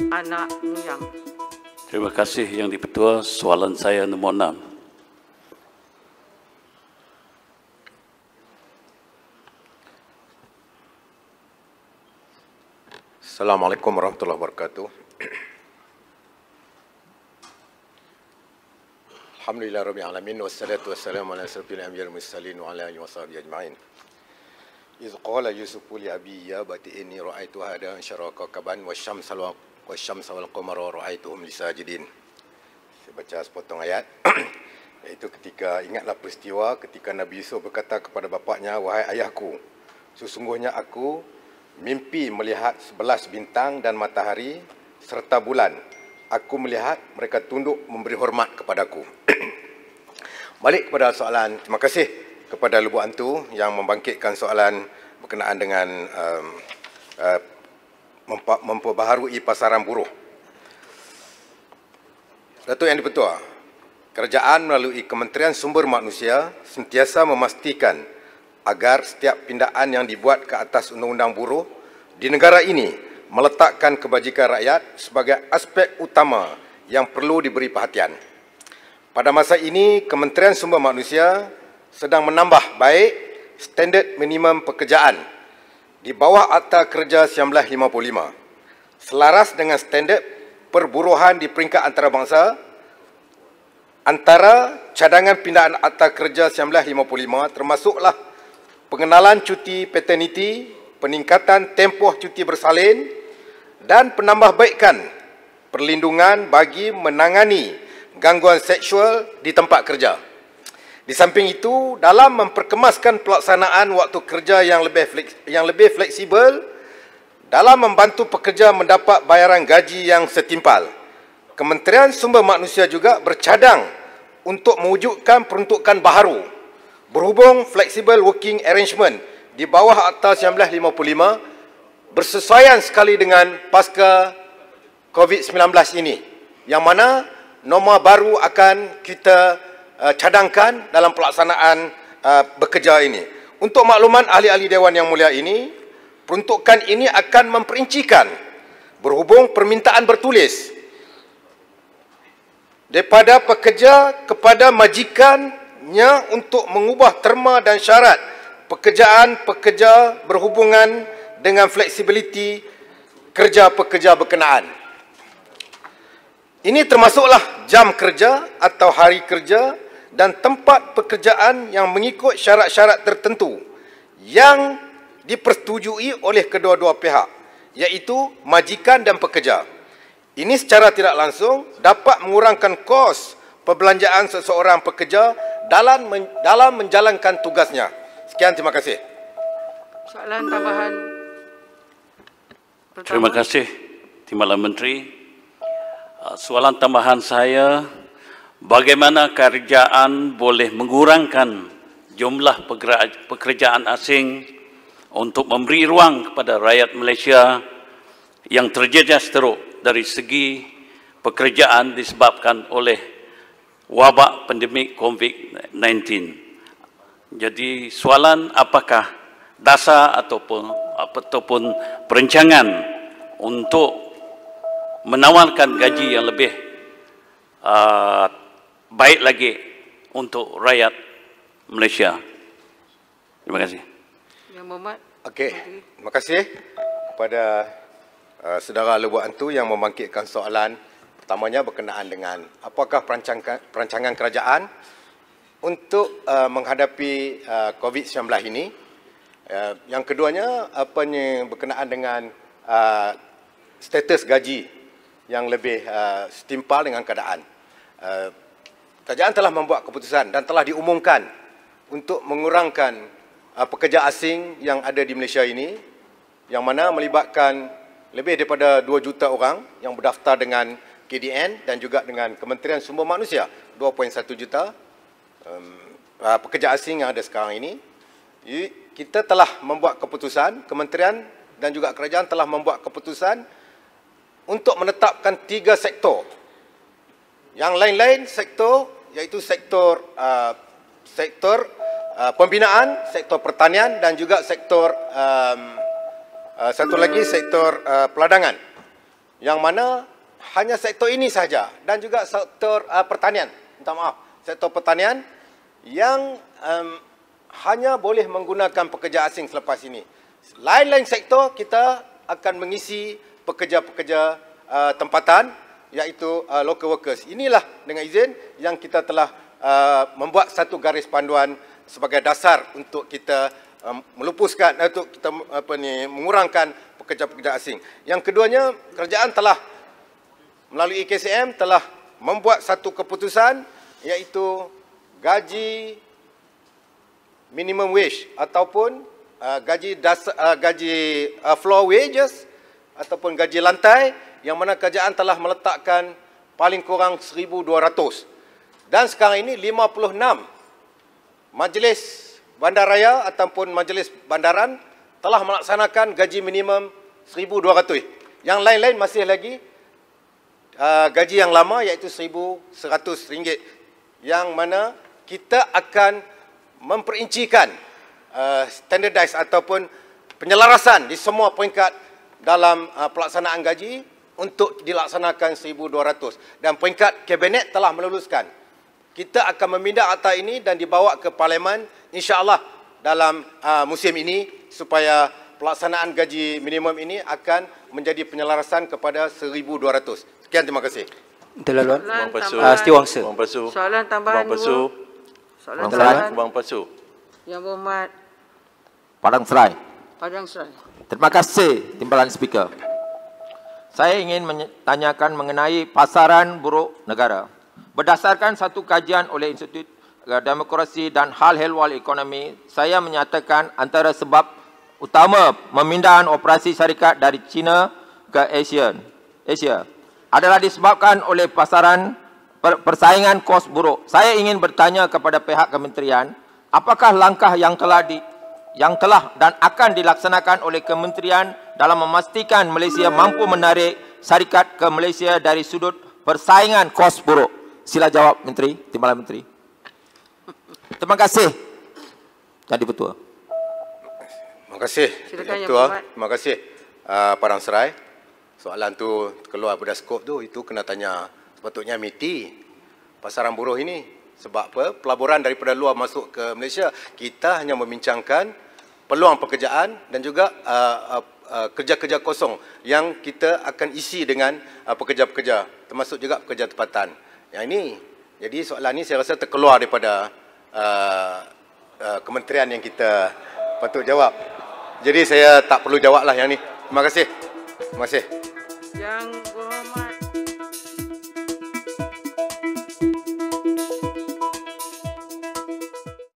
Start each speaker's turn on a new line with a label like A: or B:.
A: anak Muyang.
B: Terima kasih Yang di-Pertua. Soalan saya nombor 6.
C: Assalamualaikum warahmatullahi wabarakatuh. Alhamdulillah rabbil alamin wassalatu wassalamu ala asyrafil anbiya'i wal mursalin wa ala alihi washabihi ajma'in. Iz qala Yusufu li abi ya bati inni ra'aitu hada syaraka kaban wasyamsa wal qamara ra'aituhum lisajidin. Saya baca sepotong ayat iaitu ketika ingatlah peristiwa ketika Nabi Yusuf berkata kepada bapaknya, wahai ayahku, sesungguhnya aku mimpi melihat 11 bintang dan matahari serta bulan. Aku melihat mereka tunduk memberi hormat kepadaku. Balik kepada soalan, terima kasih kepada Lubuk Antu yang membangkitkan soalan berkenaan dengan memperbaharui pasaran buruh. Datuk Yang di-Pertua, kerajaan melalui Kementerian Sumber Manusia sentiasa memastikan agar setiap pindaan yang dibuat ke atas undang-undang buruh di negara ini meletakkan kebajikan rakyat sebagai aspek utama yang perlu diberi perhatian. Pada masa ini, Kementerian Sumber Manusia sedang menambah baik standard minimum pekerjaan di bawah Akta Kerja 1955, selaras dengan standard perburuhan di peringkat antarabangsa. Antara cadangan pindaan Akta Kerja 1955 termasuklah pengenalan cuti paternity, peningkatan tempoh cuti bersalin dan penambahbaikan perlindungan bagi menangani gangguan seksual di tempat kerja. Di samping itu, dalam memperkemaskan pelaksanaan waktu kerja yang lebih fleksibel, dalam membantu pekerja mendapat bayaran gaji yang setimpal, Kementerian Sumber Manusia juga bercadang untuk mewujudkan peruntukan baharu berhubung flexible working arrangement di bawah Akta 1955 bersesuaian sekali dengan pasca COVID-19 ini, yang mana norma baru akan kita cadangkan dalam pelaksanaan bekerja ini. Untuk makluman ahli-ahli Dewan Yang Mulia ini, peruntukan ini akan memperincikan berhubung permintaan bertulis daripada pekerja kepada majikannya untuk mengubah terma dan syarat pekerjaan-pekerja berhubungan dengan fleksibiliti kerja pekerja berkenaan. Ini termasuklah jam kerja atau hari kerja dan tempat pekerjaan yang mengikut syarat-syarat tertentu yang dipersetujui oleh kedua-dua pihak, iaitu majikan dan pekerja. Ini secara tidak langsung dapat mengurangkan kos perbelanjaan seseorang pekerja dalam menjalankan tugasnya. Sekian, terima kasih.
A: Soalan tambahan pertama.
B: Terima kasih Timbalan Menteri. Soalan tambahan saya, bagaimana kerajaan boleh mengurangkan jumlah pekerjaan asing untuk memberi ruang kepada rakyat Malaysia yang terjejas teruk dari segi pekerjaan disebabkan oleh wabak pandemik COVID-19. Jadi soalan, apakah dasar ataupun perancangan untuk menawarkan gaji yang lebih baik lagi untuk rakyat Malaysia? Terima kasih.
A: Yang Muhammad.
C: Okey, terima kasih kepada saudara Lubuk Antu yang membangkitkan soalan. Pertamanya berkenaan dengan apakah perancangan kerajaan untuk menghadapi COVID-19 ini. Yang keduanya berkenaan dengan status gaji yang lebih setimpal dengan keadaan. Kerajaan telah membuat keputusan dan telah diumumkan untuk mengurangkan pekerja asing yang ada di Malaysia ini, yang mana melibatkan lebih daripada 2 juta orang yang berdaftar dengan KDN dan juga dengan Kementerian Sumber Manusia, 2.1 juta pekerja asing yang ada sekarang ini. Kita telah membuat keputusan, kementerian dan juga kerajaan telah membuat keputusan untuk menetapkan 3 sektor. Yang lain-lain sektor, iaitu sektor pembinaan, sektor pertanian dan juga sektor satu lagi sektor peladangan. yang mana hanya sektor ini sahaja dan juga sektor pertanian, minta maaf, sektor pertanian yang hanya boleh menggunakan pekerja asing selepas ini. Lain-lain sektor kita akan mengisi pekerja-pekerja tempatan, iaitu local workers. Inilah dengan izin yang kita telah membuat satu garis panduan sebagai dasar untuk kita melupuskan, untuk kita mengurangkan pekerja-pekerja asing. Yang keduanya, kerajaan telah melalui KCM telah membuat satu keputusan, iaitu gaji minimum wage ataupun gaji floor wages ataupun gaji lantai, yang mana kerajaan telah meletakkan paling kurang 1,200. Dan sekarang ini 56 majlis bandaraya ataupun majlis bandaran telah melaksanakan gaji minimum 1,200. Yang lain-lain masih lagi gaji yang lama, iaitu RM1,100, yang mana kita akan memperincikan standardize ataupun penyelarasan di semua peringkat dalam pelaksanaan gaji untuk dilaksanakan 1,200. Dan peringkat kabinet telah meluluskan. Kita akan memindah akta ini dan dibawa ke Parlimen insya-Allah dalam musim ini, supaya pelaksanaan gaji minimum ini akan menjadi penyelarasan kepada 1,200. Sekian, terima kasih.
D: Terlaluan.
B: Bang Pasu.
D: Setiawangsa.
B: Bang Pasu.
A: Soalan tambahan
B: Bang Pasu.
A: Soalan
D: Bang
A: tambahan.
B: Bang Pasu.
A: Yang Berhormat
D: Padang Serai.
A: Padang Serai.
D: Terima kasih Timbalan Speaker. Saya ingin menanyakan mengenai pasaran buruh negara. Berdasarkan satu kajian oleh Institut Demokrasi dan Hal Ehwal Ekonomi, saya menyatakan antara sebab utama pemindahan operasi syarikat dari China ke Asia adalah disebabkan oleh pasaran persaingan kos buruh. Saya ingin bertanya kepada pihak kementerian, apakah langkah yang telah dan akan dilaksanakan oleh kementerian dalam memastikan Malaysia mampu menarik syarikat ke Malaysia dari sudut persaingan kos buruh? Sila jawab, Menteri, Timbalan Menteri. Terima kasih. Jadi Ketua.
C: Terima kasih,
A: Silakan, Yang
C: Ketua.
A: Berhormat.
C: Terima kasih, Padang Serai. Soalan tu keluar pada skop tu, itu kena tanya sepatutnya MITI, pasaran buruh ini. Sebab apa? Pelaburan daripada luar masuk ke Malaysia, kita hanya membincangkan peluang pekerjaan dan juga kerja-kerja kosong yang kita akan isi dengan pekerja-pekerja, termasuk juga pekerja tempatan. Yang ini, jadi soalan ini saya rasa terkeluar daripada kementerian yang kita patut jawab. Jadi saya tak perlu jawablah yang ni. Terima kasih. Terima kasih.
A: Yang Berhormat